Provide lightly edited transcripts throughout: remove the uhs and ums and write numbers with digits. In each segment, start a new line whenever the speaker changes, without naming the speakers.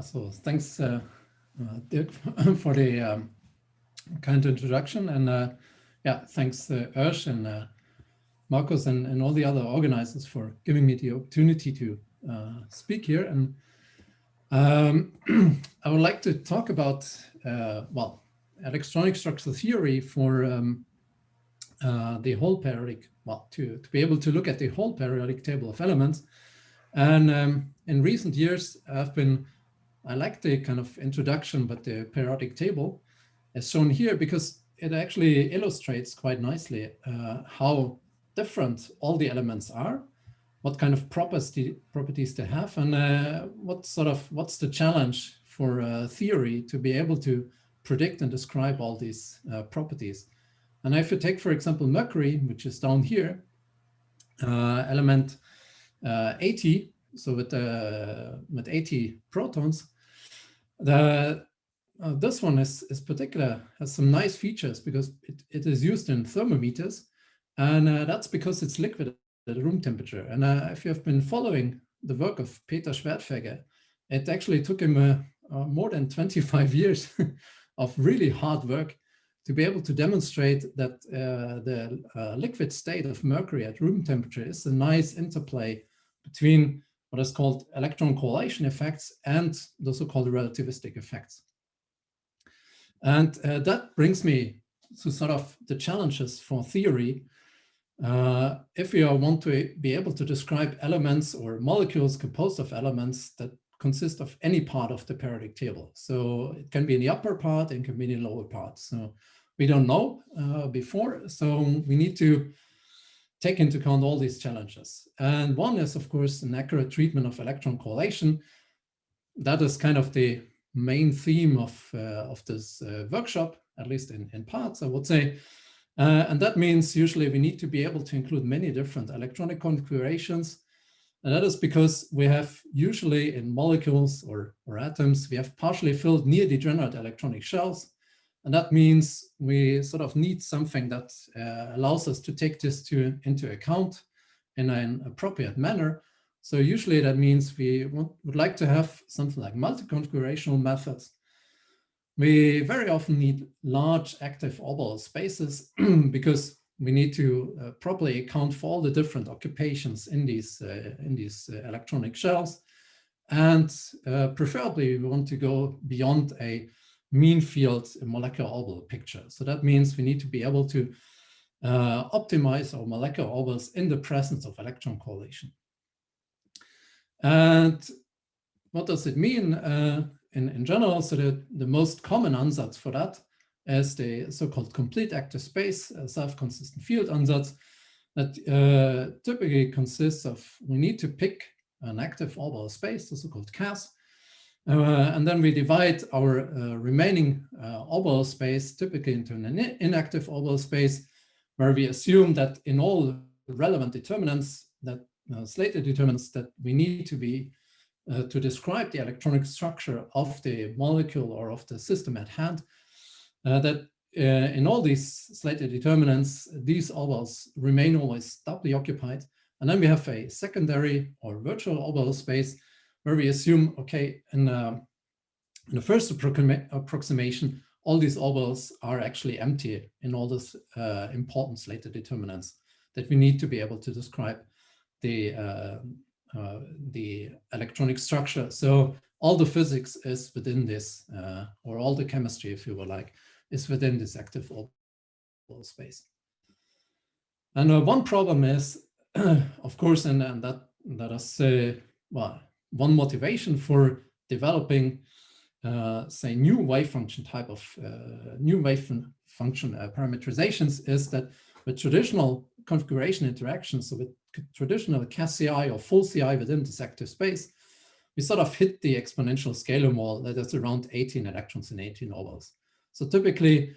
So thanks, Dirk, for the kind introduction, and yeah, thanks Ursh and Marcus and all the other organizers for giving me the opportunity to speak here. And I would like to talk about, well, electronic structural theory for the whole periodic, well, to be able to look at the whole periodic table of elements. And in recent years, I like the kind of introduction, but the periodic table as shown here, because it actually illustrates quite nicely how different all the elements are, what kind of properties they have, and what's the challenge for theory to be able to predict and describe all these properties. And if you take, for example, mercury, which is down here, element 80, so with 80 protons, this one is particular, has some nice features because it is used in thermometers, and that's because it's liquid at room temperature. And if you have been following the work of Peter Schwertfeger, it actually took him more than 25 years of really hard work to be able to demonstrate that the liquid state of mercury at room temperature is a nice interplay between what is called electron correlation effects and the so-called relativistic effects. And that brings me to sort of the challenges for theory. If we want to be able to describe elements or molecules composed of elements that consist of any part of the periodic table. So it can be in the upper part, and can be in the lower part. So we don't know before, so we need to take into account all these challenges. And one is, of course, an accurate treatment of electron correlation. That is kind of the main theme of this workshop, at least in parts, I would say. And that means usually we need to be able to include many different electronic configurations. And that is because we have usually in molecules or atoms, we have partially filled near degenerate electronic shells. And that means we sort of need something that allows us to take this into account in an appropriate manner. So usually that means we would like to have something like multiconfigurational methods. We very often need large active orbital spaces because we need to properly account for all the different occupations in these electronic shells. And preferably we want to go beyond a mean field molecular orbital picture. So that means we need to be able to optimize our molecular orbitals in the presence of electron correlation. And what does it mean in general? So the most common ansatz for that is the so-called complete active space self-consistent field ansatz that typically consists of, we need to pick an active orbital space, the so-called CAS, and then we divide our remaining orbital space typically into an inactive orbital space, where we assume that in all relevant determinants, that slated determinants that we need to be to describe the electronic structure of the molecule or of the system at hand, that in all these slated determinants, these orbitals remain always doubly occupied. And then we have a secondary or virtual orbital space where we assume, okay, in the first approximation, all these orbitals are actually empty in all these important slated determinants that we need to be able to describe the electronic structure. So all the physics is within this, or all the chemistry, if you would like, is within this active orbital space. And one problem is, of course, and that is, well, one motivation for developing, say, new wave function type of new wave function parameterizations is that with traditional configuration interactions, so with traditional CAS-CI or full CI within this active space, we sort of hit the exponential scalar wall that is around 18 electrons in 18 orbitals. So typically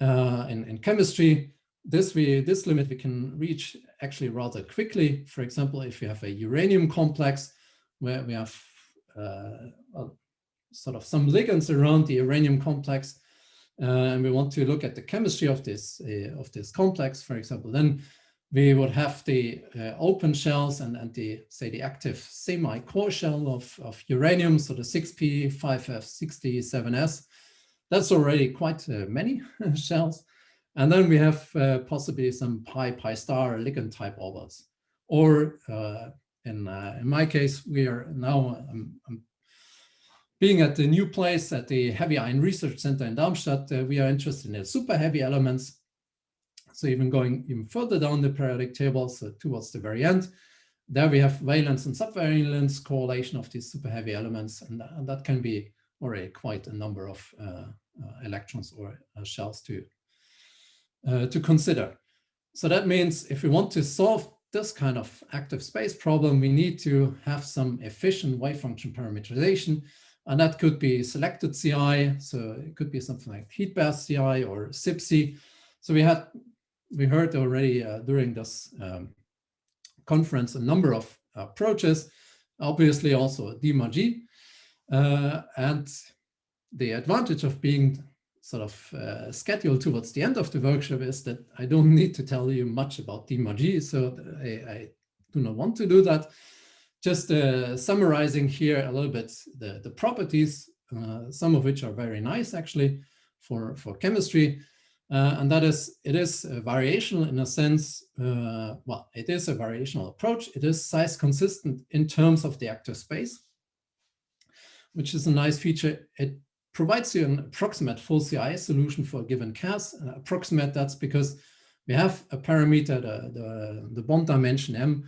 in chemistry, this limit we can reach actually rather quickly. For example, if you have a uranium complex where we have sort of some ligands around the uranium complex, and we want to look at the chemistry of this complex, for example, then we would have the open shells and the, say, the active semi-core shell of uranium, so the 6p5f67s. That's already quite many shells. And then we have possibly some pi star ligand type orbitals. Or in my case, we are now being at the new place at the Heavy Ion Research Center in Darmstadt. We are interested in the super heavy elements. So even going even further down the periodic table, so towards the very end, there we have valence and subvalence correlation of these super heavy elements, and that can be already quite a number of electrons or shells to consider. So that means if we want to solve this kind of active space problem, we need to have some efficient wave function parameterization, and that could be selected CI, so it could be something like heat bath CI or SIPC. So we heard already during this conference a number of approaches, obviously also DMRG. And the advantage of being sort of scheduled towards the end of the workshop is that I don't need to tell you much about DMRG, so I do not want to do that. Just summarizing here a little bit the properties, some of which are very nice actually for chemistry. And that is, it is variational in a sense, well, it is a variational approach. It is size consistent in terms of the active space, which is a nice feature. It provides you an approximate full CI solution for a given CAS. Approximate, that's because we have a parameter, the bond dimension M,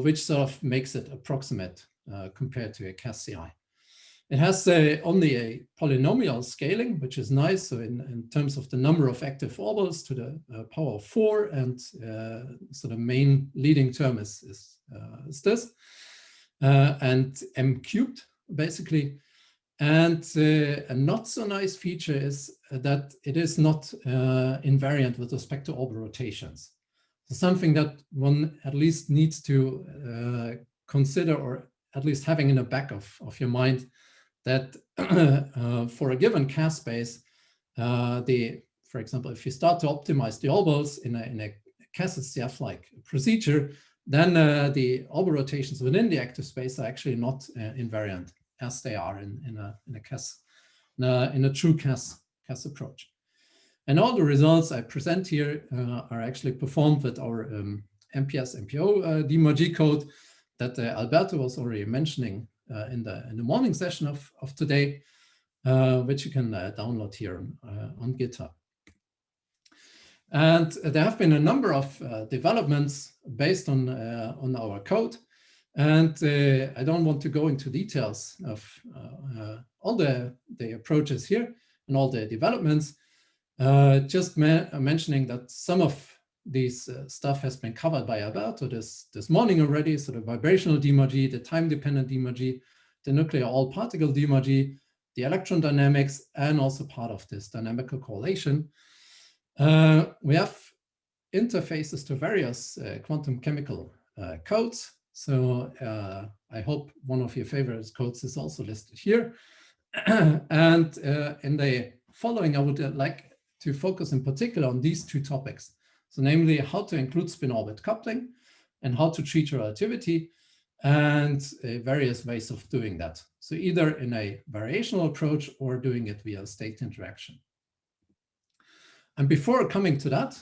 which sort of makes it approximate compared to a CAS CI. It has only a polynomial scaling, which is nice. So in terms of the number of active orbitals to the power of 4, and so the main leading term is this, and M cubed, basically. And a not so nice feature is that it is not invariant with respect to orbital rotations. So something that one at least needs to consider, or at least having in the back of your mind, that for a given CAS space, for example, if you start to optimize the orbitals in a CAS-SCF-like procedure, then the orbital rotations within the active space are actually not invariant as they are in a true CAS approach. And all the results I present here are actually performed with our MPS-MPO DMRG code that Alberto was already mentioning in the morning session of today, which you can download here on GitHub. And there have been a number of developments based on our code. And I don't want to go into details of all the approaches here and all the developments, just mentioning that some of these stuff has been covered by Alberto this morning already. So the vibrational DMRG, the time-dependent DMRG, the nuclear all-particle DMRG, the electron dynamics, and also part of this dynamical correlation. We have interfaces to various quantum chemical codes. So I hope one of your favorite codes is also listed here. And in the following, I would like to focus in particular on these two topics. So namely, how to include spin-orbit coupling and how to treat relativity, and various ways of doing that. So either in a variational approach or doing it via state interaction. And before coming to that,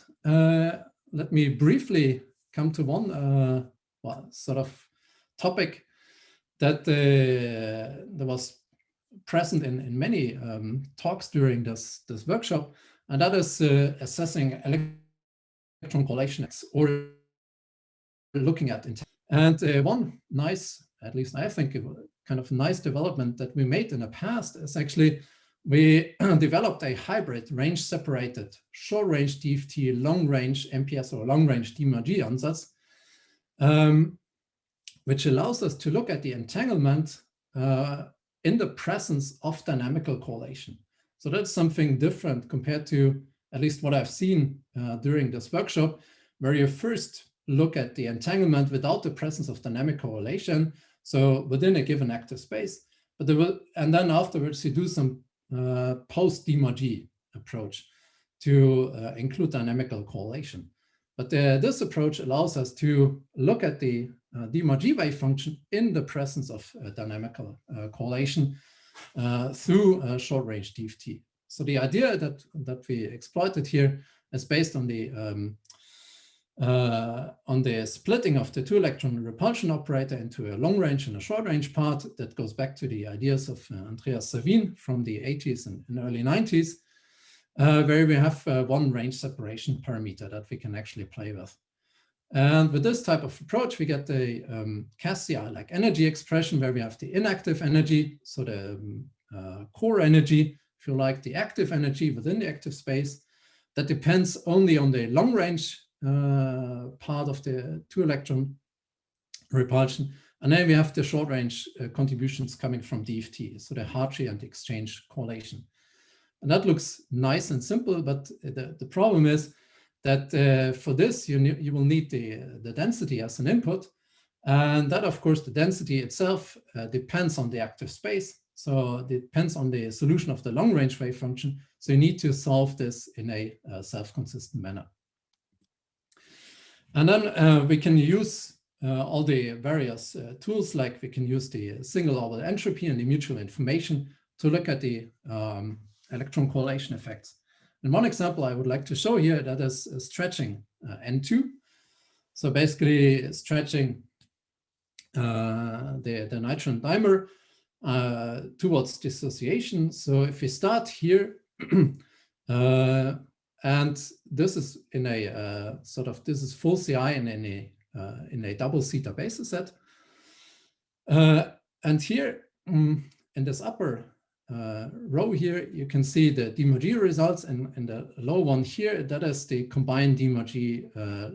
let me briefly come to one sort of topic that was present in many talks during this workshop, and that is assessing electron correlation or looking at intent. And one nice, at least I think, kind of nice development that we made in the past is actually we developed a hybrid range-separated short-range DFT, long-range MPS or long-range DMRG ansatz, which allows us to look at the entanglement in the presence of dynamical correlation. So that's something different compared to at least what I've seen during this workshop, where you first look at the entanglement without the presence of dynamic correlation, so within a given active space, and then afterwards you do some post-DMRG approach to include dynamical correlation. But this approach allows us to look at the d mod g wave function in the presence of dynamical correlation through short-range DFT. So the idea that we exploited here is based on the splitting of the two-electron repulsion operator into a long-range and a short-range part. That goes back to the ideas of Andreas Savin from the 80s and early 90s, where we have one range separation parameter that we can actually play with. And with this type of approach, we get the Cassier-like energy expression, where we have the inactive energy, so the core energy, if you like, the active energy within the active space, that depends only on the long-range part of the two-electron repulsion. And then we have the short-range contributions coming from DFT, so the Hartree and exchange correlation. And that looks nice and simple, but the problem is that for this, you will need the density as an input. And that, of course, the density itself depends on the active space. So it depends on the solution of the long-range wave function. So you need to solve this in a self-consistent manner. And then we can use all the various tools, like we can use the single orbital entropy and the mutual information to look at the electron correlation effects. And one example I would like to show here, that is stretching N2. So basically stretching the nitrogen dimer towards dissociation. So if we start here, and this is in a this is full CI in a double zeta basis set. And here in this upper row here, you can see the d mod g results, and the low one here, that is the combined d mod g,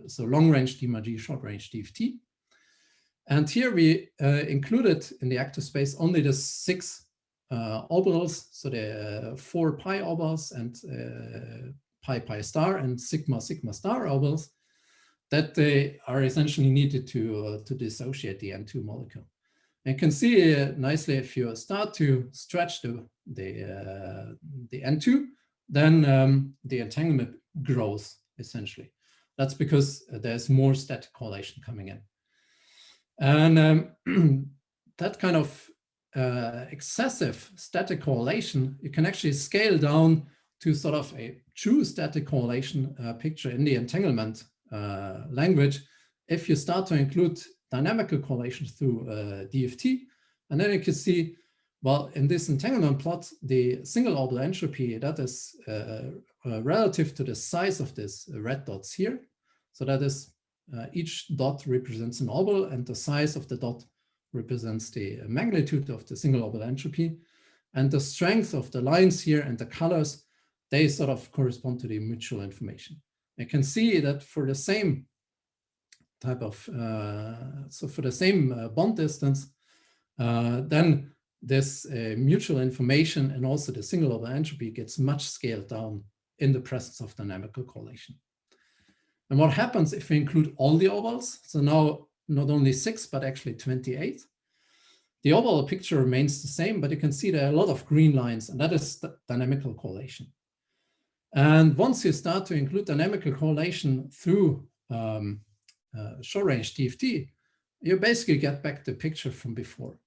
so long range d mod g, short range DFT. And here we included in the active space only the 6 orbitals, so the 4 pi orbitals and pi pi star and sigma sigma star orbitals that they are essentially needed to dissociate the N2 molecule. And you can see nicely, if you start to stretch the N2, then the entanglement grows essentially. That's because there's more static correlation coming in. And that kind of excessive static correlation, you can actually scale down to sort of a true static correlation picture in the entanglement language if you start to include dynamical correlation through DFT. And then you can see, well, in this entanglement plot, the single orbital entropy, that is relative to the size of these red dots here. So that is each dot represents an orbital, and the size of the dot represents the magnitude of the single orbital entropy. And the strength of the lines here and the colors, they sort of correspond to the mutual information. You can see that for the same type of, so for the same bond distance, then this mutual information and also the single orbital entropy gets much scaled down in the presence of dynamical correlation. And what happens if we include all the orbitals? So now not only 6, but actually 28. The overall picture remains the same, but you can see there are a lot of green lines, and that is dynamical correlation. And once you start to include dynamical correlation through short-range DFT, you basically get back the picture from before,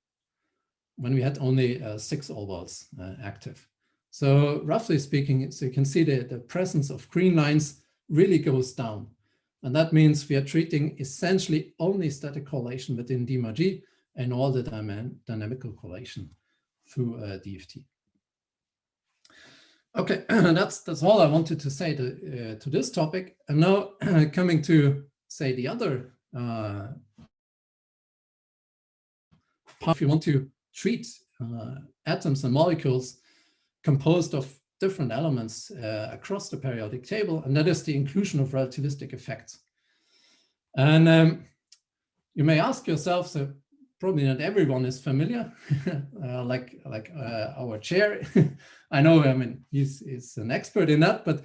when we had only 6 orbitals active. So roughly speaking, so you can see the presence of green lines really goes down. And that means we are treating essentially only static correlation within d mod g and all the dynamical correlation through DFT. Okay, that's all I wanted to say to this topic. And now coming to, say, the other part, if you want to treat atoms and molecules composed of different elements across the periodic table, and that is the inclusion of relativistic effects. And you may ask yourself, so probably not everyone is familiar, like our chair. I know, I mean, he's an expert in that, but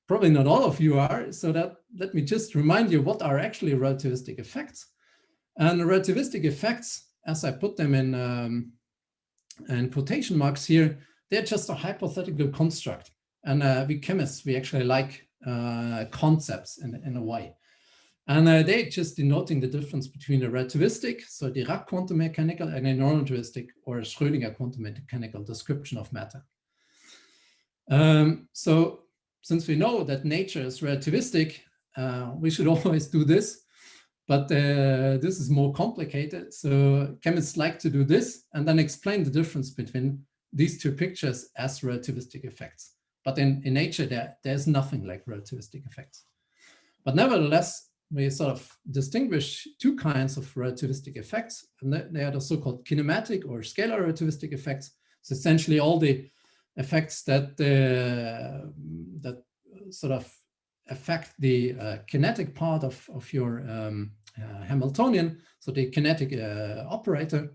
probably not all of you are. So that let me just remind you what are actually relativistic effects. And relativistic effects, as I put them in quotation marks here, they're just a hypothetical construct. And we chemists, we actually like concepts in a way. And they just denoting the difference between a relativistic, so Dirac quantum mechanical, and a non-relativistic or a Schrödinger quantum mechanical description of matter. So since we know that nature is relativistic, we should always do this, but this is more complicated. So chemists like to do this and then explain the difference between these two pictures as relativistic effects. But in nature, there's nothing like relativistic effects. But nevertheless, we sort of distinguish two kinds of relativistic effects, and they are the so-called kinematic or scalar relativistic effects. So essentially all the effects that that sort of affect the kinetic part of your Hamiltonian, so the kinetic operator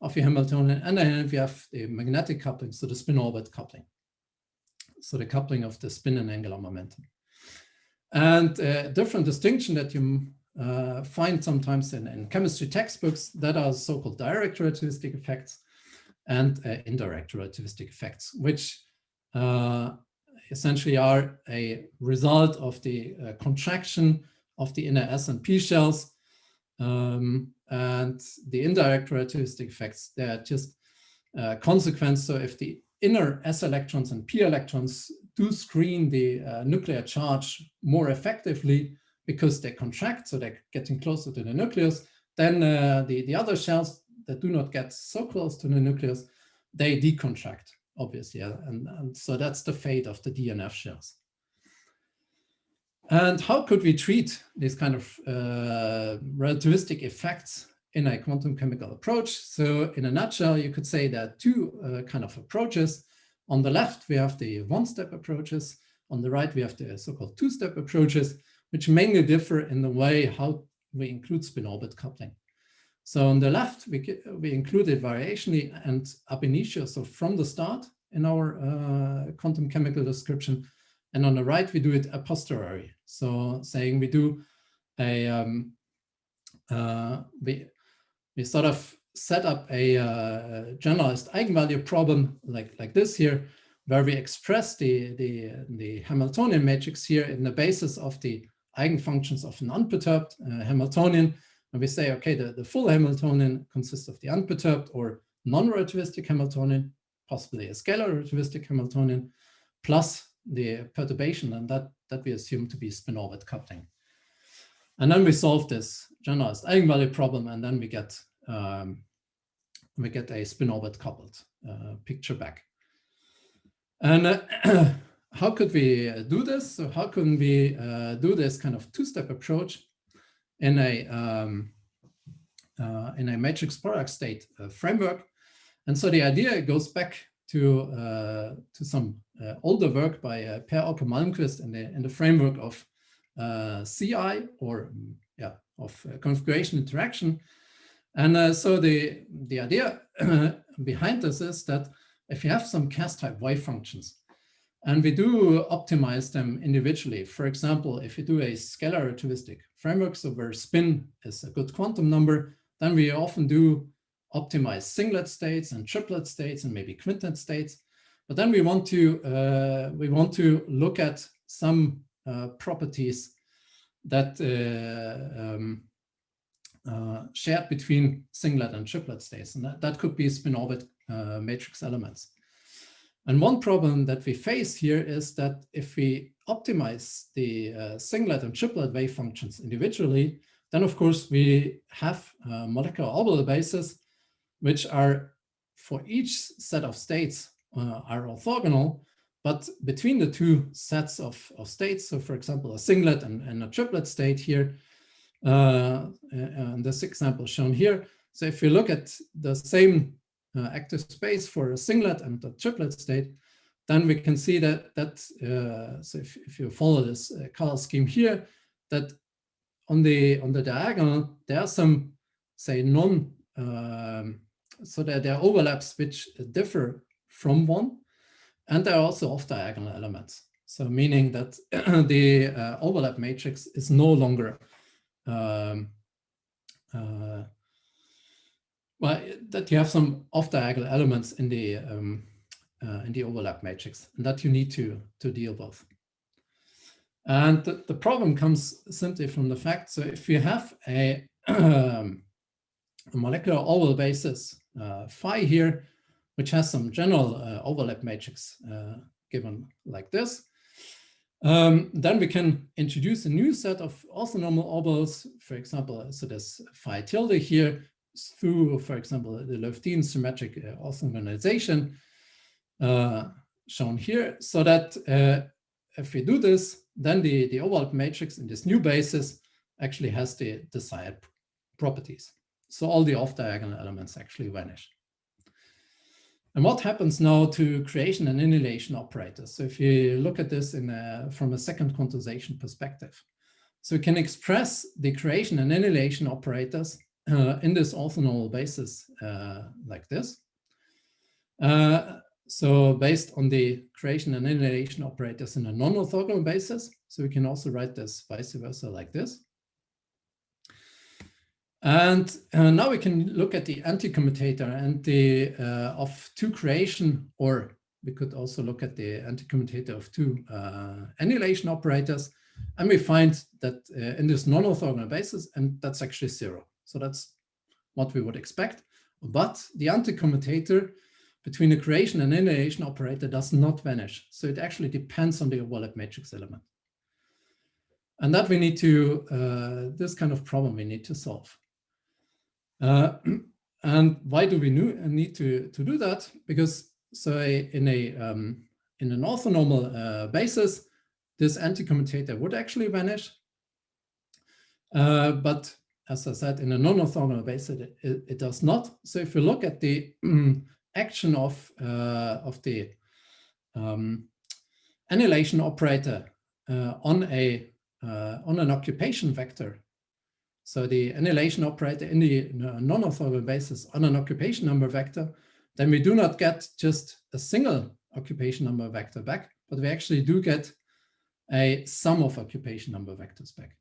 of your Hamiltonian, and then we have the magnetic coupling, so the spin-orbit coupling, so the coupling of the spin and angular momentum. And a different distinction that you find sometimes in chemistry textbooks, that are so-called direct relativistic effects and indirect relativistic effects, which essentially are a result of the contraction of the inner S and P shells. And the indirect relativistic effects, they're just consequence. So if the inner S electrons and P electrons do screen the nuclear charge more effectively because they contract, so they're getting closer to the nucleus, then the other shells that do not get so close to the nucleus, they decontract, obviously. And so that's the fate of the DNF shells. And how could we treat these kind of relativistic effects in a quantum chemical approach? So in a nutshell, you could say there are two kind of approaches. On the left, we have the one-step approaches. On the right, we have the so-called two-step approaches, which mainly differ in the way how we include spin-orbit coupling. So on the left, we include it variationally and ab initio, so from the start in our quantum chemical description. And on the right, we do it a posteriori. So saying we do a, we sort of set up a generalized eigenvalue problem like this here, where we express the Hamiltonian matrix here in the basis of the eigenfunctions of an unperturbed Hamiltonian. And we say, okay, the full Hamiltonian consists of the unperturbed or non-relativistic Hamiltonian, possibly a scalar relativistic Hamiltonian, plus the perturbation, and that we assume to be spin-orbit coupling. And then we solve this generalized eigenvalue problem, and then we get a spin-orbit coupled picture back. And how could we do this? So how can we do this kind of two-step approach in a matrix product state framework? And so the idea goes back to some older work by Per Åke Malmquist in the framework of CI, or of configuration interaction. And so the idea behind this is that if you have some Cas-type wave functions, and we do optimize them individually, for example, if you do a scalar relativistic framework, so where spin is a good quantum number, then we often do optimize singlet states and triplet states and maybe quintet states. But then we want to look at some properties that shared between singlet and triplet states, and that could be spin-orbit matrix elements. And one problem that we face here is that if we optimize the singlet and triplet wave functions individually, then of course we have molecular orbital bases which are, for each set of states, are orthogonal, but between the two sets of states, so for example, a singlet and a triplet state here, and this example shown here. So if you look at the same active space for a singlet and a triplet state, then we can see that so if you follow this color scheme here, that on the diagonal, there are some, say, so that there are overlaps which differ from one, and there are also off-diagonal elements. So meaning that the overlap matrix is no longer well, that you have some off-diagonal elements in the overlap matrix, and that you need to deal with. And the problem comes simply from the fact, so if you have a molecular oval basis phi here, which has some general overlap matrix given like this, then we can introduce a new set of orthonormal ovals, for example, so there's phi tilde here through, for example, the Lövdin symmetric orthogonalization shown here, so that if we do this, then the overlap matrix in this new basis actually has the desired properties. So all the off-diagonal elements actually vanish. And what happens now to creation and annihilation operators? So if you look at this from a second quantization perspective, so we can express the creation and annihilation operators in this orthonormal basis like this. So based on the creation and annihilation operators in a non-orthogonal basis, so we can also write this vice versa like this. And now we can look at the anti-commutator and the of two creation, or we could also look at the anti-commutator of two annihilation operators, and we find that in this non-orthogonal basis, and that's actually 0. So that's what we would expect. But the anti-commutator between the creation and annihilation operator does not vanish. So it actually depends on the overlap matrix element. And that we need to, this kind of problem we need to solve. And why do we need to do that? Because so in an orthonormal basis, this anti-commutator would actually vanish. But as I said, in a non-orthogonal basis, it does not. So if you look at the action of the annihilation operator on an occupation vector, so the annihilation operator in the non-orthogonal basis on an occupation number vector, then we do not get just a single occupation number vector back, but we actually do get a sum of occupation number vectors back.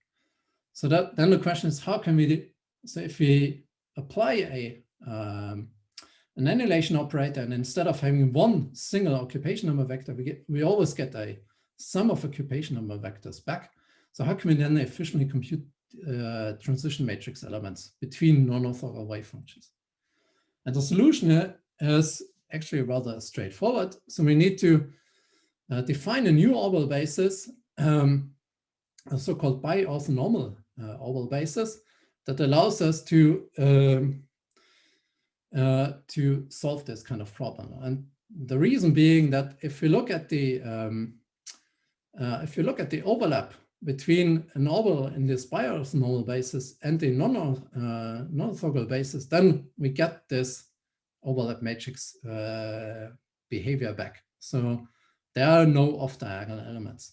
So then the question is, how can we do? So if we apply an annihilation operator, and instead of having one single occupation number vector, we always get a sum of occupation number vectors back. So how can we then efficiently compute transition matrix elements between non-orthogonal wave functions? And the solution here is actually rather straightforward. So we need to define a new oval basis, a so-called bi-orthonormal oval basis that allows us to solve this kind of problem. And the reason being that if you look at the overlap between an oval in this bi-orthonormal basis and the non-orthogonal basis, then we get this overlap matrix behavior back. So there are no off-diagonal elements.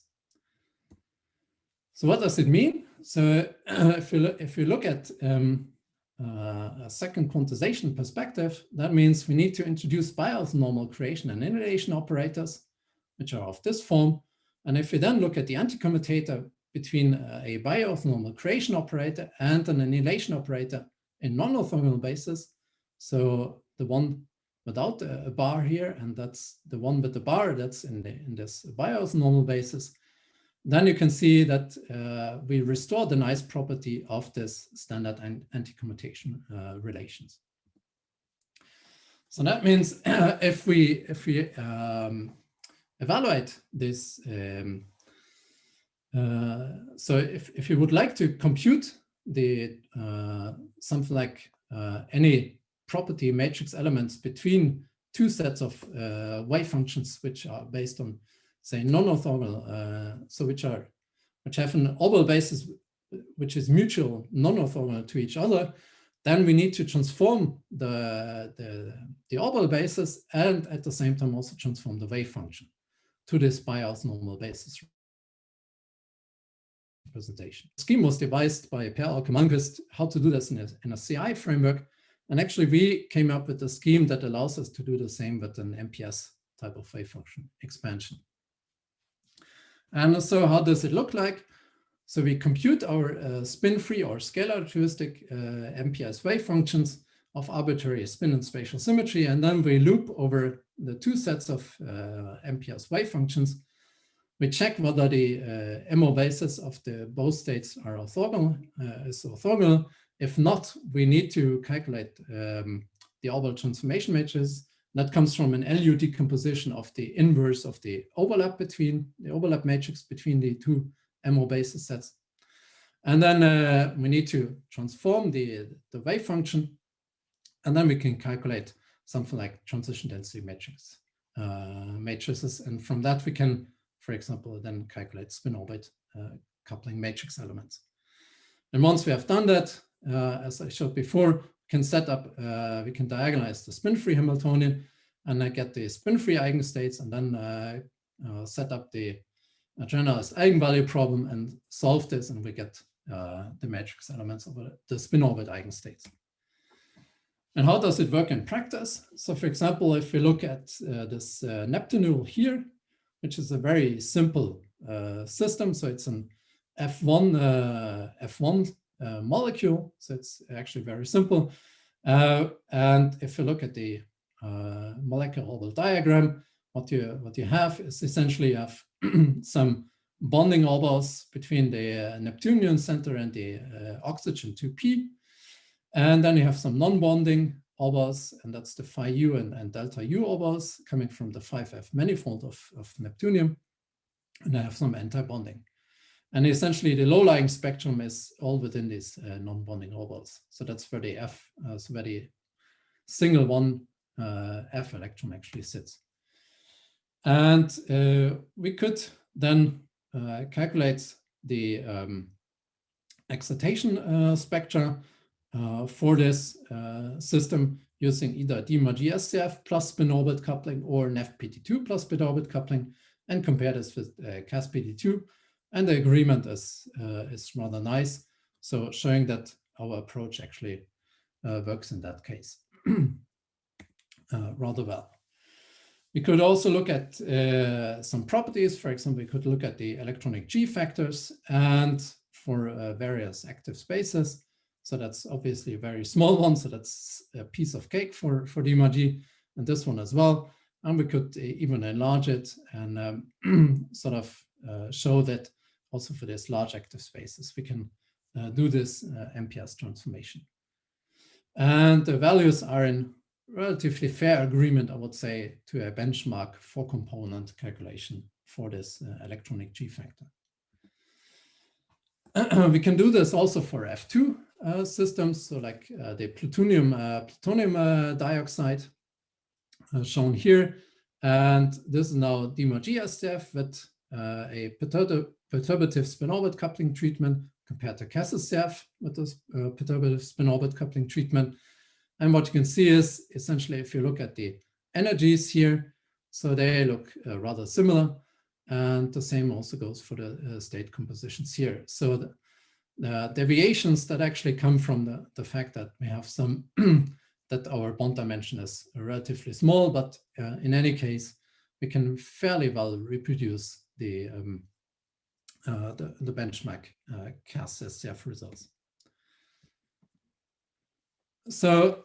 So what does it mean? So if you look at a second quantization perspective, that means we need to introduce bi-orthonormal creation and annihilation operators, which are of this form. And if we then look at the anti-commutator between a bi-orthonormal creation operator and an annihilation operator in non-orthogonal basis, so the one without a bar here, and that's the one with the bar that's in this bi-orthonormal basis, then you can see that we restore the nice property of this standard anti-commutation relations. So that means if we evaluate this, so if you would like to compute the something like any property matrix elements between two sets of wave functions which are based on, say, non-orthogonal, so which have an oval basis which is mutual non-orthogonal to each other, then we need to transform the oval basis and at the same time also transform the wave function to this bi-orthonormal basis representation. The scheme was devised by Per Auke-Malmqvist, how to do this in a CI framework. And actually we came up with a scheme that allows us to do the same with an MPS type of wave function expansion. And so how does it look like? So we compute our spin-free or scale-relativistic MPS wave functions of arbitrary spin and spatial symmetry, and then we loop over the two sets of MPS wave functions We check whether the MO basis of the both states are orthogonal, is orthogonal. If not, we need to calculate the orbital transformation matrices. That comes from an LU decomposition of the inverse of the overlap matrix between the two MO basis sets. And then we need to transform the wave function, and then we can calculate something like transition density matrices. And from that, we can, for example, then calculate spin-orbit coupling matrix elements. And once we have done that, as I showed before, we can set up, we can diagonalize the spin-free Hamiltonian, and I get the spin-free eigenstates, and then set up the generalized eigenvalue problem and solve this, and we get the matrix elements of the spin-orbit eigenstates. And how does it work in practice? So for example, if we look at this Neptunule here, which is a very simple system. So it's an F1 molecule. So it's actually very simple. And if you look at the molecular orbital diagram, what you have is essentially you have some bonding orbitals between the Neptunian center and the oxygen 2p. And then you have some non-bonding orbitals, and that's the phi u and delta u orbitals coming from the 5f manifold of Neptunium. And I have some anti-bonding. And essentially the low-lying spectrum is all within these non-bonding orbitals. So that's where the so where the single one F electron actually sits. And we could then calculate the excitation spectra for this system using either DMRG SCF plus spin-orbit coupling or NEF-PT2 plus spin-orbit coupling, and compare this with CAS-PT2. And the agreement is rather nice. So showing that our approach actually works in that case rather well. We could also look at some properties. For example, we could look at the electronic G factors and for various active spaces. So that's obviously a very small one. So that's a piece of cake for DMRG, and this one as well. And we could even enlarge it and sort of show that also for these large active spaces, we can do this MPS transformation. And the values are in relatively fair agreement, I would say, to a benchmark 4-component calculation for this electronic G factor. We can do this also for F2 systems, so like the plutonium dioxide shown here. And this is now DMRG SDF with a perturbative spin-orbit coupling treatment compared to CAS SDF with this perturbative spin-orbit coupling treatment. And what you can see is essentially if you look at the energies here, so they look rather similar. And the same also goes for the state compositions here. So the deviations that actually come from the fact that we have some, that our bond dimension is relatively small, but in any case, we can fairly well reproduce the benchmark CAS SCF results. So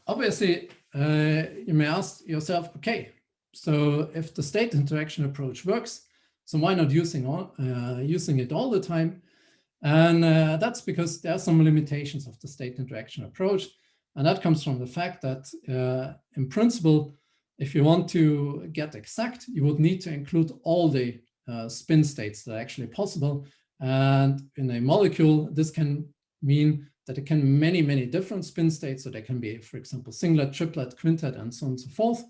obviously, you may ask yourself, okay, so if the state interaction approach works, so why not using it all the time? And that's because there are some limitations of the state interaction approach. And that comes from the fact that in principle, if you want to get exact, you would need to include all the spin states that are actually possible. And in a molecule, this can mean that it can be many, many different spin states. So there can be, for example, singlet, triplet, quintet, and so on and so forth.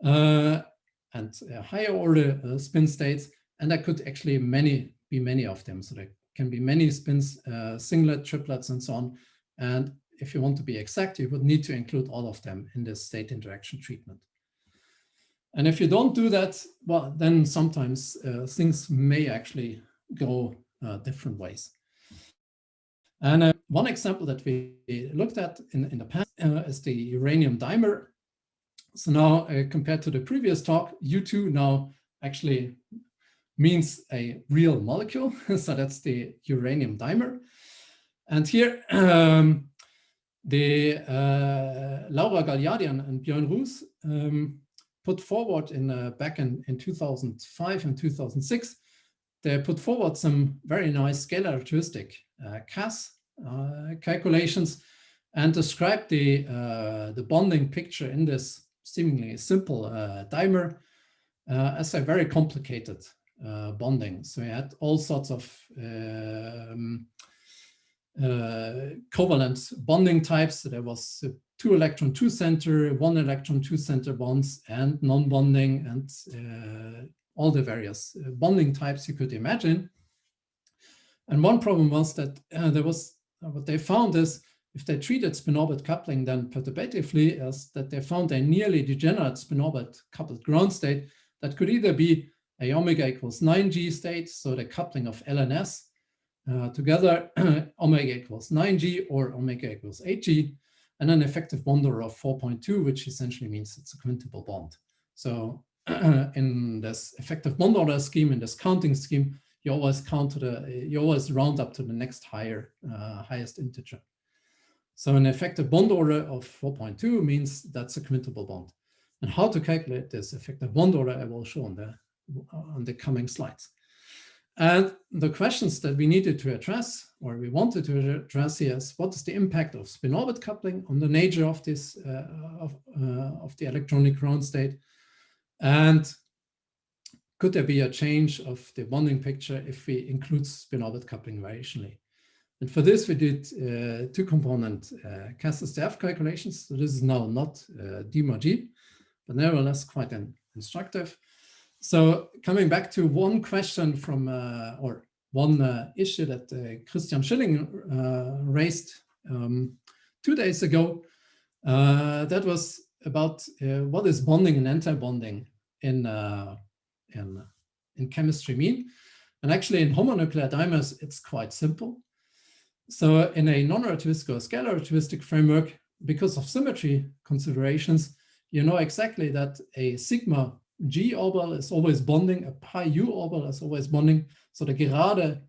And higher order spin states. And there could actually be many of them. So there can be many spins, singlet, triplets, and so on. And if you want to be exact, you would need to include all of them in this state interaction treatment. And if you don't do that, well, then sometimes things may actually go different ways. And one example that we looked at in the past is the uranium dimer. So now compared to the previous talk, U2 now actually means a real molecule. So that's the uranium dimer. And here, the Laura Gagliardi and Björn Roos put forward back in 2005 and 2006, they put forward some very nice scalar relativistic CAS calculations and described the bonding picture in this seemingly simple dimer as a very complicated bonding. So we had all sorts of covalent bonding types. So there was 2 electron 2 center, 1 electron 2 center bonds, and non-bonding, and all the various bonding types you could imagine. And one problem was that what they found is, if they treated spin-orbit coupling then perturbatively, is that they found a nearly degenerate spin-orbit coupled ground state that could either be a omega equals 9G state, so the coupling of L and S together, omega equals 9G, or omega equals 8G, and an effective bond order of 4.2, which essentially means it's a quintupole bond. So in this effective bond order scheme, in this counting scheme, you always you always round up to the next highest integer. So an effective bond order of 4.2 means that's a quintupole bond. And how to calculate this effective bond order, I will show on the coming slides. And the questions that we needed to address, or we wanted to address here, is what is the impact of spin-orbit coupling on the nature of this of the electronic ground state, and could there be a change of the bonding picture if we include spin-orbit coupling variationally? And for this, we did 2-component CAS-STF calculations. So this is now not D mod G, but nevertheless quite instructive. So coming back to one question from, or one issue that Christian Schilling raised 2 days ago, that was about what is bonding and anti-bonding in chemistry mean. And actually in homonuclear dimers, it's quite simple. So in a non-relativistic or scalar relativistic framework, because of symmetry considerations, you know exactly that a sigma G orbital is always bonding, a pi U orbital is always bonding. So the gerade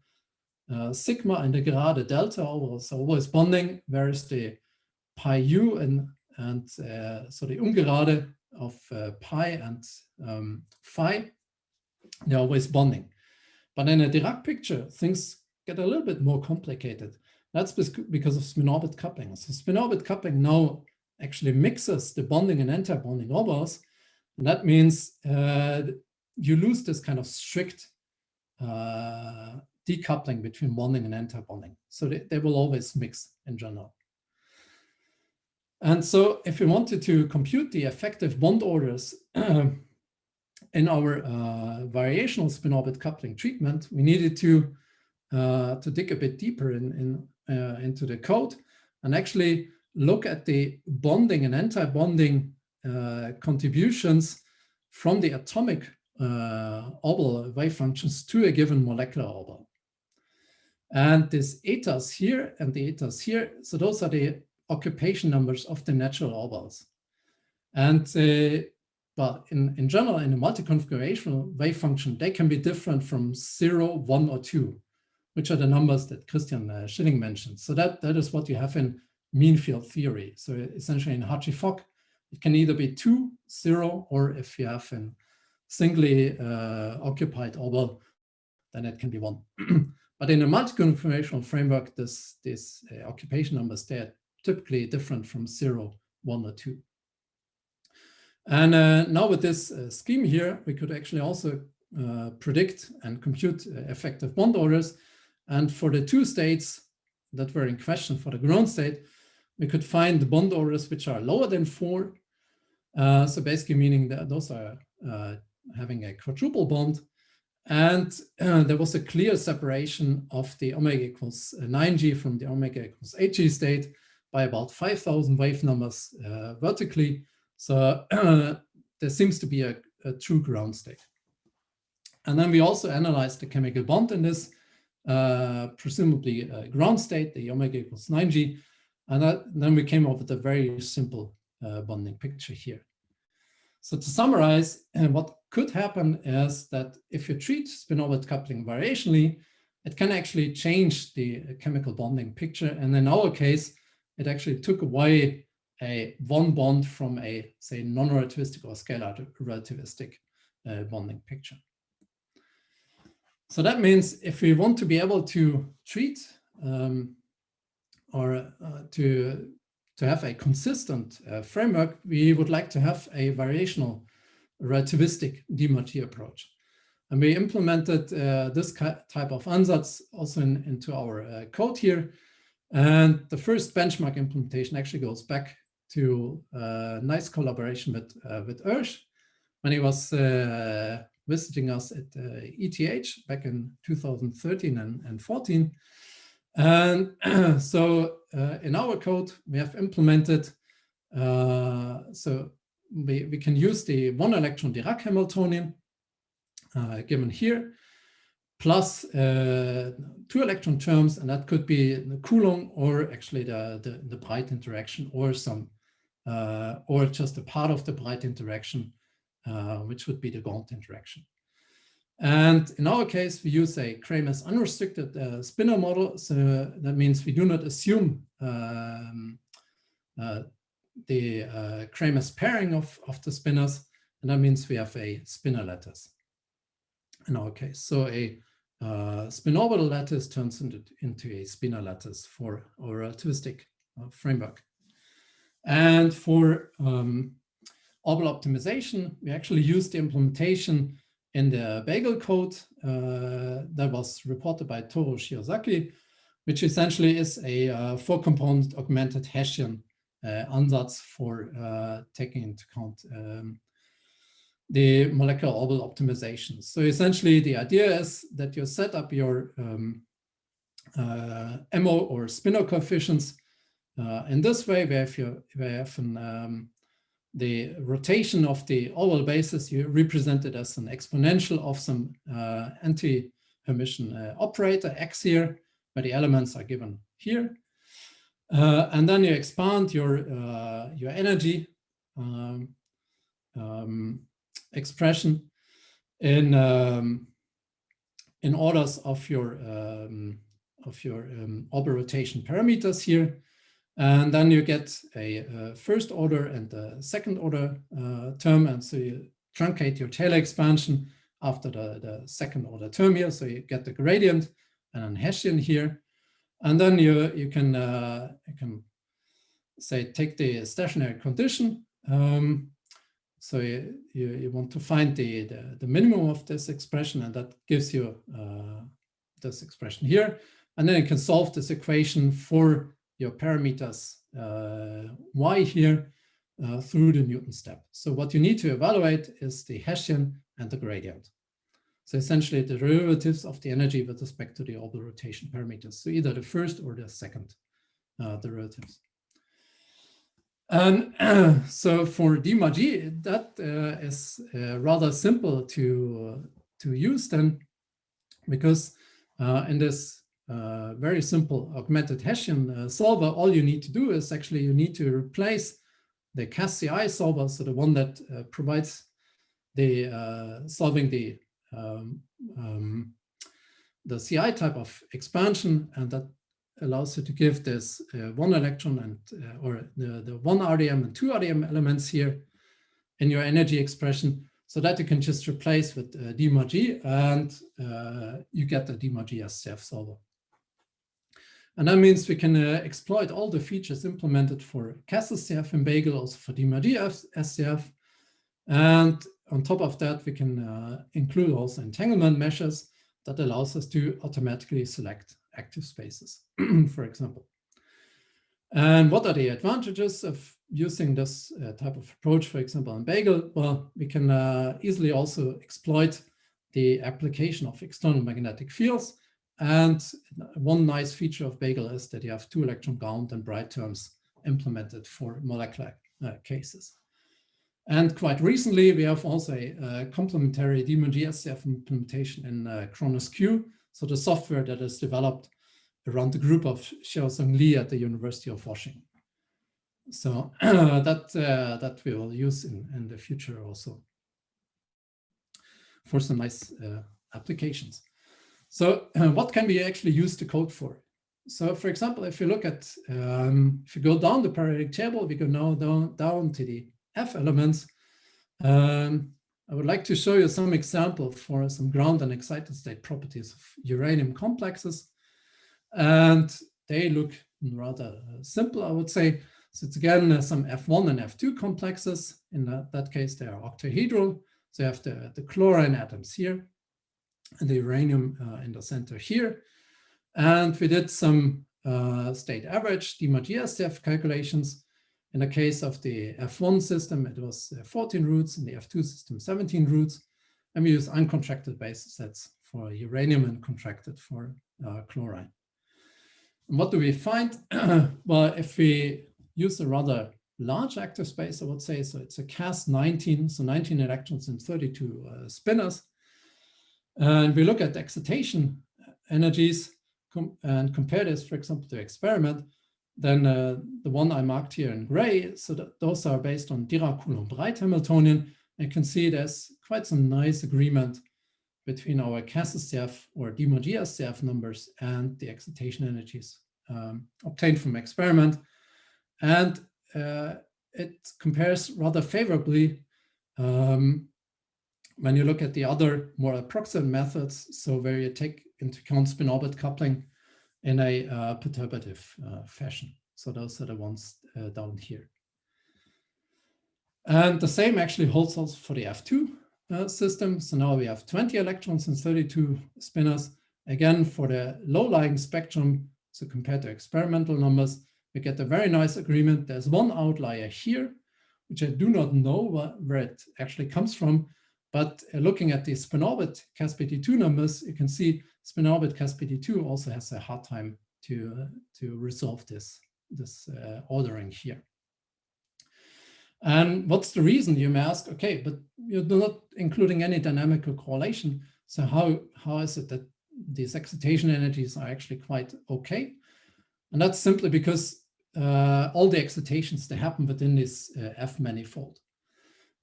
sigma and the gerade delta orbitals are always bonding, whereas the pi U and so the ungerade of pi and phi, they're always bonding. But in a Dirac picture, things get a little bit more complicated. That's because of spin-orbit coupling. So spin-orbit coupling now actually mixes the bonding and anti-bonding orbitals. And that means you lose this kind of strict decoupling between bonding and anti-bonding. So they will always mix in general. And so if we wanted to compute the effective bond orders in our variational spin-orbit coupling treatment, we needed to dig a bit deeper into the code and actually look at the bonding and anti-bonding contributions from the atomic orbital wave functions to a given molecular orbital. And this etas here and the etas here, so those are the occupation numbers of the natural orbitals. And but in general, in a multiconfigurational wave function, they can be different from 0, 1, or 2, which are the numbers that Christian Schilling mentioned. So that is what you have in mean field theory. So essentially in Hachi-Fock, it can either be 2, 0, or if you have a singly occupied orbital, then it can be 1. But in a multiconfigurational framework, these occupation numbers, they're typically different from 0, 1, or 2. And now with this scheme here, we could actually also predict and compute effective bond orders. And for the 2 states that were in question for the ground state, we could find the bond orders which are lower than 4. So basically meaning that those are having a quadruple bond. And there was a clear separation of the omega equals 9G from the omega equals 8G state by about 5,000 wave numbers vertically. So there seems to be a true ground state. And then we also analyzed the chemical bond in this presumably ground state, the omega equals 9G. And then we came up with a very simple bonding picture here. So to summarize, what could happen is that if you treat spin-orbit coupling variationally, it can actually change the chemical bonding picture. And in our case, it actually took away one bond from a, say, non-relativistic or scalar relativistic bonding picture. So that means if we want to be able to treat or to have a consistent framework, we would like to have a variational relativistic de Mortier approach. And we implemented this type of ansatz also into our code here. And the first benchmark implementation actually goes back to a nice collaboration with Ursh when he was visiting us at ETH back in 2013 and 14. And so in our code, we have implemented, so we can use the one electron Dirac Hamiltonian given here, plus 2 electron terms, and that could be the Coulomb or actually the Breit interaction or some, or just a part of the Breit interaction, which would be the Gaunt interaction. And in our case, we use a Kramer's unrestricted spinor model. So that means we do not assume the Kramer's pairing of the spinors. And that means we have a spinor lattice in our case. So a spin-orbital lattice turns into a spinor lattice for our relativistic framework. And for orbital optimization, we actually use the implementation in the Bagel code that was reported by Toru Shiozaki, which essentially is a 4-component augmented Hessian ansatz for taking into account the molecular orbital optimization. So essentially the idea is that you set up your MO or spinor coefficients in this way, where if you have the rotation of the orbital basis, you represent it as an exponential of some anti-Hermitian operator x here, where the elements are given here. And then you expand your energy expression in orders of your orbital rotation parameters here. And then you get a first order and a second order term. And so you truncate your Taylor expansion after the second order term here. So you get the gradient and an Hessian here. And then you can say take the stationary condition. So you want to find the minimum of this expression, and that gives you this expression here. And then you can solve this equation for your parameters y here through the Newton step. So what you need to evaluate is the Hessian and the gradient. So essentially the derivatives of the energy with respect to the orbital rotation parameters. So either the first or the second derivatives. And so for de Mortier, that is rather simple to use then, because in this very simple augmented Hessian solver, all you need to do is actually you need to replace the CAS-CI solver, so the one that provides the solving the CI type of expansion, and that allows you to give this 1 electron and or the 1 RDM and 2 RDM elements here in your energy expression, so that you can just replace with de Mortier, and you get the de Mortier SCF solver. And that means we can exploit all the features implemented for CAS SCF in Bagel, also for de Mortier SCF. And on top of that, we can include also entanglement measures that allows us to automatically select active spaces, for example. And what are the advantages of using this type of approach, for example, in Bagel? Well, we can easily also exploit the application of external magnetic fields. And one nice feature of Bagel is that you have 2 electron Gaunt and Breit terms implemented for molecular cases. And quite recently, we have also a complementary de Mortier SCF implementation in Cronus Q, so the software that is developed around the group of Xiaosong Li at the University of Washington. So that we will use in the future also for some nice applications. So what can we actually use the code for? So for example, if you look at, if you go down the periodic table, we go now down to the F elements. I would like to show you some example for some ground and excited state properties of uranium complexes. And they look rather simple, I would say. So it's again some F1 and F2 complexes. In that case, they are octahedral. So you have the chlorine atoms here and the uranium in the center here. And we did some state average DMAG-STF calculations. In the case of the F1 system, it was 14 roots. In the F2 system, 17 roots. And we use uncontracted basis sets for uranium and contracted for chlorine. And what do we find? Well, if we use a rather large active space, I would say, so it's a Cas19, so 19 electrons and 32 spinors. And we look at excitation energies and compare this, for example, to experiment, then the one I marked here in gray, so that those are based on Dirac-Coulomb-Breit Hamiltonian. You can see there's quite some nice agreement between our Cas-STF or DMAG-STF numbers and the excitation energies obtained from experiment. And it compares rather favorably when you look at the other more approximate methods, so where you take into account spin-orbit coupling in a perturbative fashion. So those are the ones down here. And the same actually holds also for the F2 system. So now we have 20 electrons and 32 spinors. Again, for the low-lying spectrum, so compared to experimental numbers, we get a very nice agreement. There's one outlier here, which I do not know where it actually comes from. But looking at the spin-orbit Caspity-2 numbers, you can see spin-orbit Caspity-2 also has a hard time to resolve this ordering here. And what's the reason, you may ask? Okay, but you're not including any dynamical correlation. So how is it that these excitation energies are actually quite okay? And that's simply because all the excitations, they happen within this F manifold.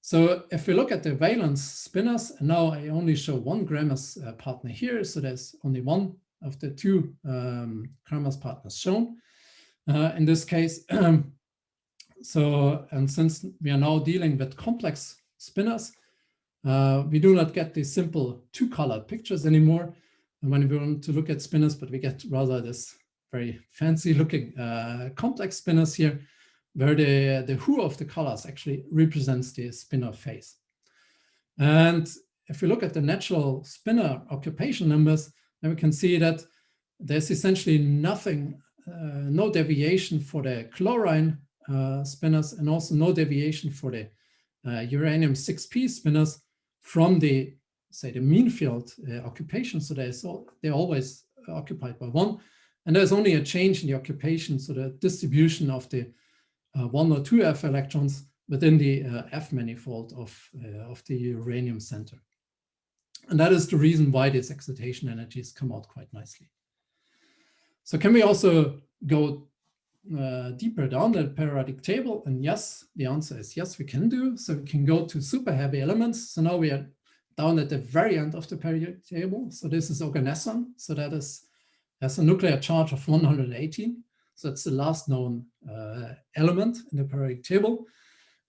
So if we look at the valence spinors, and now I only show one Kramers partner here, so there's only one of the two Kramers partners shown in this case. So, and since we are now dealing with complex spinors, we do not get these simple two-colored pictures anymore when we want to look at spinors, but we get rather this very fancy-looking complex spinors here, where the hue of the colors actually represents the spinor phase. And if we look at the natural spinor occupation numbers, then we can see that there's essentially nothing, no deviation for the chlorine spinors, and also no deviation for the uranium 6p spinors from the, say, the mean field occupation. So they're always occupied by one. And there's only a change in the occupation, so the distribution of the 1 or 2 F electrons within the F manifold of the uranium center. And that is the reason why these excitation energies come out quite nicely. So can we also go deeper down the periodic table? And yes, the answer is yes, we can do. So we can go to super heavy elements. So now we are down at the very end of the periodic table. So this is organesson. So that has a nuclear charge of 118. So it's the last known element in the periodic table.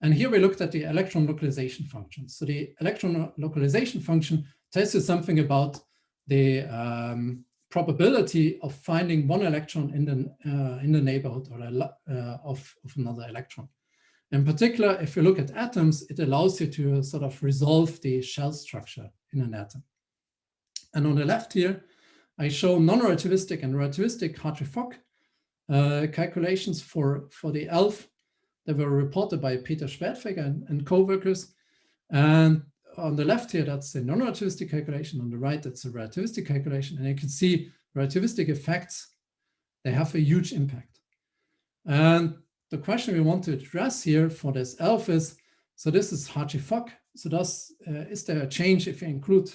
And here we looked at the electron localization function. So the electron localization function tells you something about the probability of finding one electron in the neighborhood or of another electron. In particular, if you look at atoms, it allows you to sort of resolve the shell structure in an atom. And on the left here, I show non-relativistic and relativistic Hartree-Fock calculations for the ELF that were reported by Peter Schwertfeger and co-workers. And on the left here, that's a non-relativistic calculation. On the right, that's a relativistic calculation. And you can see relativistic effects, they have a huge impact. And the question we want to address here for this ELF is, so this is Hartree-Fock. So is there a change if you include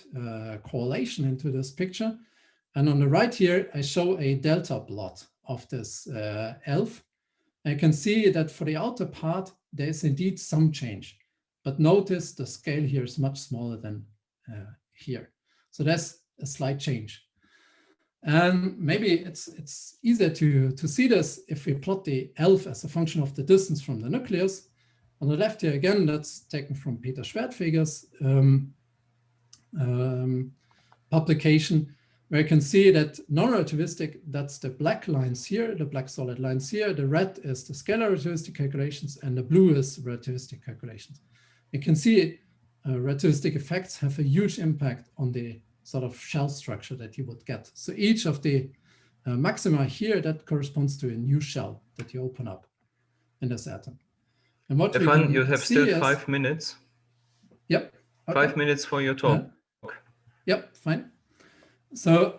correlation into this picture? And on the right here, I show a delta plot of this ELF. And you can see that for the outer part, there is indeed some change. But notice the scale here is much smaller than here. So that's a slight change. And maybe it's easier to see this if we plot the ELF as a function of the distance from the nucleus. On the left here, again, that's taken from Peter Schwertfeger's publication, where you can see that non-relativistic, that's the black lines here, the black solid lines here, the red is the scalar relativistic calculations, and the blue is relativistic calculations. You can see relativistic effects have a huge impact on the sort of shell structure that you would get. So each of the maxima here, that corresponds to a new shell that you open up in this atom. And what
Stefan, you have still 5 minutes.
Yep.
Okay. 5 minutes for your talk.
Yep, fine. So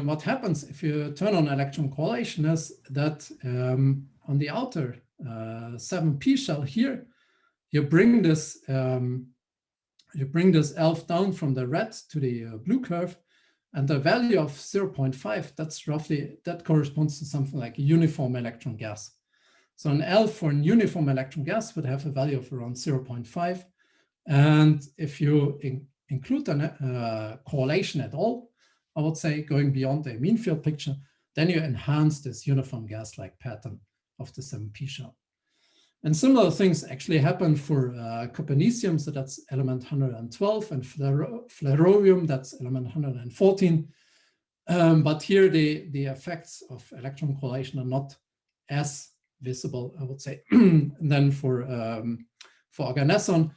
what happens if you turn on electron correlation is that on the outer 7p shell here, you bring this ELF down from the red to the blue curve, and the value of 0.5, that corresponds to something like a uniform electron gas. So an ELF for a uniform electron gas would have a value of around 0.5. And if you include a correlation at all, I would say going beyond the mean field picture, then you enhance this uniform gas-like pattern of the 7p shell. And similar things actually happen for copernicium, so that's element 112, and flerovium, that's element 114. But here the effects of electron correlation are not as visible, I would say, than for organeson.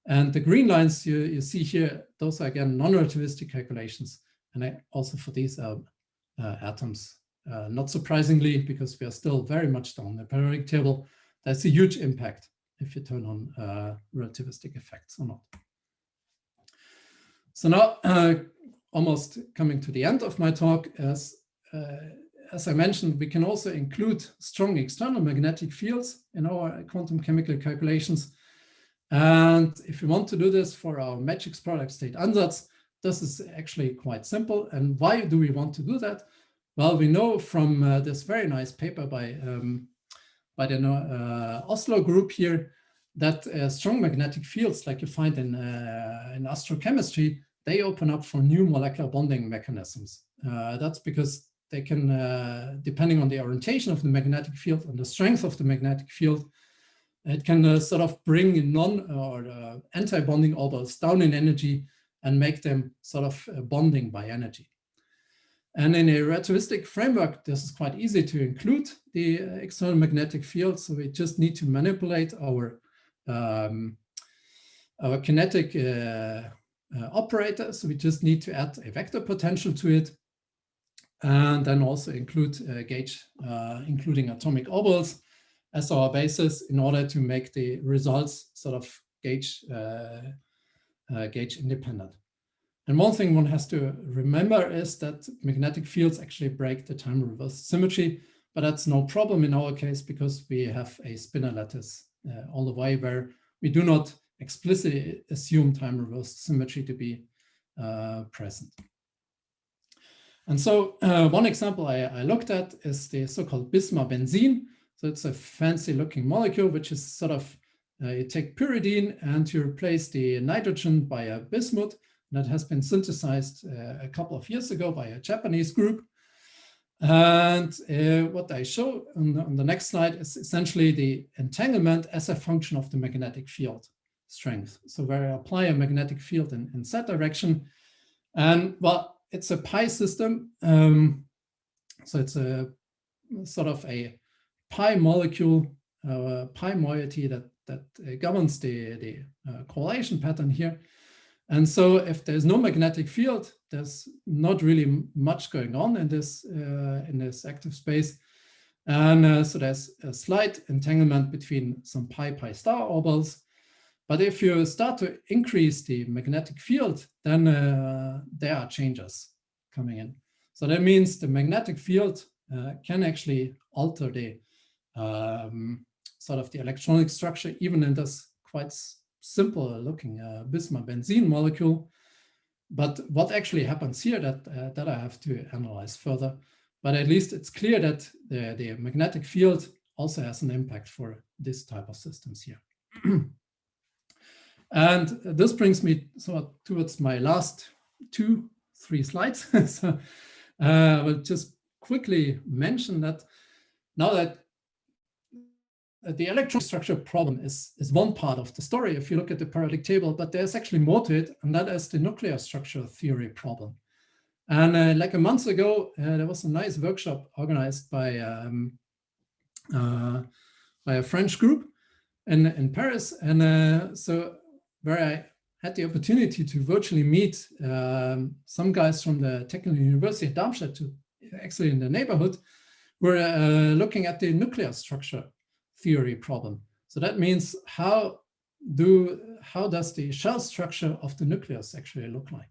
And the green lines you see here, those are again non-relativistic calculations. And also for these atoms, not surprisingly, because we are still very much down the periodic table, there's a huge impact if you turn on relativistic effects or not. So now, almost coming to the end of my talk, as I mentioned, we can also include strong external magnetic fields in our quantum chemical calculations. And if we want to do this for our matrix product state ansatz, this is actually quite simple. And why do we want to do that? Well, we know from this very nice paper by the Oslo group here that strong magnetic fields, like you find in astrochemistry, they open up for new molecular bonding mechanisms. That's because they can, depending on the orientation of the magnetic field and the strength of the magnetic field, it can sort of bring non or anti-bonding orbitals down in energy and make them sort of bonding by energy. And in a relativistic framework, this is quite easy to include the external magnetic field. So we just need to manipulate our kinetic operator. So we just need to add a vector potential to it, and then also include gauge, including atomic orbitals as our basis in order to make the results sort of gauge independent. And one thing one has to remember is that magnetic fields actually break the time reverse symmetry, but that's no problem in our case because we have a spinor lattice all the way where we do not explicitly assume time reverse symmetry to be present. And so one example I looked at is the so-called bismuth benzene. So it's a fancy looking molecule, which is sort of, you take pyridine and you replace the nitrogen by a bismuth that has been synthesized a couple of years ago by a Japanese group. And what I show on the next slide is essentially the entanglement as a function of the magnetic field strength. So where I apply a magnetic field in that direction. And well, it's a pi system. So it's a sort of a pi molecule, pi moiety that governs the correlation pattern here. And so if there's no magnetic field, there's not really much going on in this active space. And so there's a slight entanglement between some pi star orbitals. But if you start to increase the magnetic field, then there are changes coming in. So that means the magnetic field can actually alter the sort of the electronic structure, even in this quite simple looking bismuth benzene molecule. But what actually happens here that I have to analyze further. But at least it's clear that the magnetic field also has an impact for this type of systems here. And this brings me towards my last 2-3 slides. So I will just quickly mention that now that the electron structure problem is one part of the story if you look at the periodic table, but there's actually more to it, and that is the nuclear structure theory problem. And like a month ago, there was a nice workshop organized by a French group in Paris, and so where I had the opportunity to virtually meet some guys from the Technical University of Darmstadt, actually in the neighborhood, were looking at the nuclear structure theory problem. So that means how does the shell structure of the nucleus actually look like?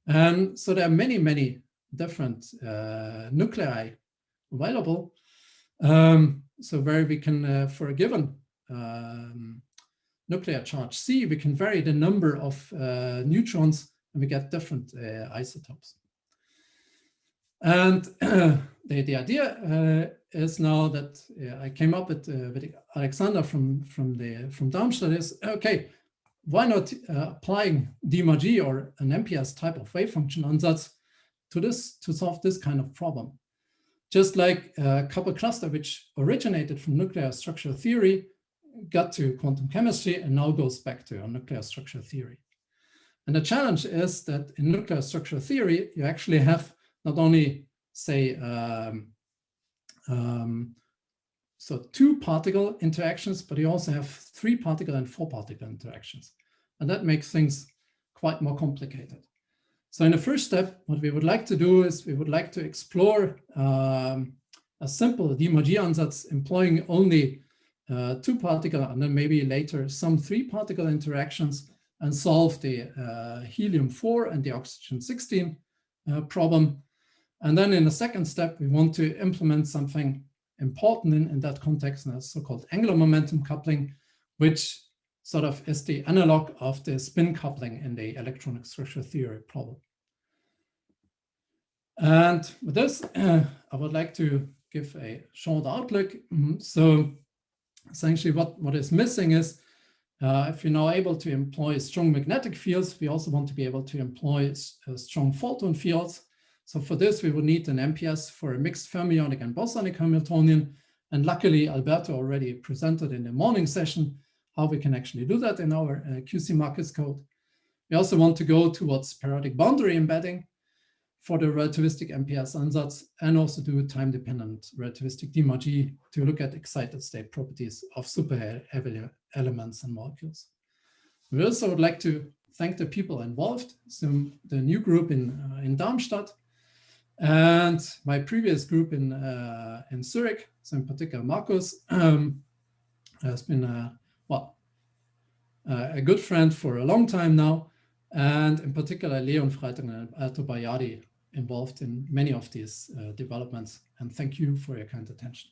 And so there are many, many different nuclei available. So where we can, for a given nuclear charge C, we can vary the number of neutrons and we get different isotopes. And the idea is now that I came up with Alexander from Darmstadt is, okay, why not applying D-G or an MPS type of wave function ansatz to solve this kind of problem? Just like a couple cluster which originated from nuclear structure theory, got to quantum chemistry, and now goes back to nuclear structure theory. And the challenge is that in nuclear structure theory, you actually have not only, say, so 2 particle interactions, but you also have 3 particle and 4 particle interactions. And that makes things quite more complicated. So in the first step, what we would like to do is we would like to explore a simple D-G ansatz employing only 2 particle and then maybe later some 3 particle interactions and solve the helium-4 and the oxygen-16 problem. And then in the second step, we want to implement something important in that context, and that's so-called angular momentum coupling, which sort of is the analog of the spin coupling in the electronic structure theory problem. And with this, I would like to give a short outlook. So essentially what is missing is if you're now able to employ strong magnetic fields, we also want to be able to employ strong photon fields. So for this, we would need an MPS for a mixed fermionic and bosonic Hamiltonian. And luckily, Alberto already presented in the morning session how we can actually do that in our QC Marcus code. We also want to go towards periodic boundary embedding for the relativistic MPS ansatz, and also do time-dependent relativistic D-G to look at excited state properties of superheavy elements and molecules. We also would like to thank the people involved, so the new group in Darmstadt, and my previous group in Zurich, so in particular Marcus, has been a good friend for a long time now, and in particular Leon Freitag and Alto Bayadi involved in many of these developments. And thank you for your kind attention.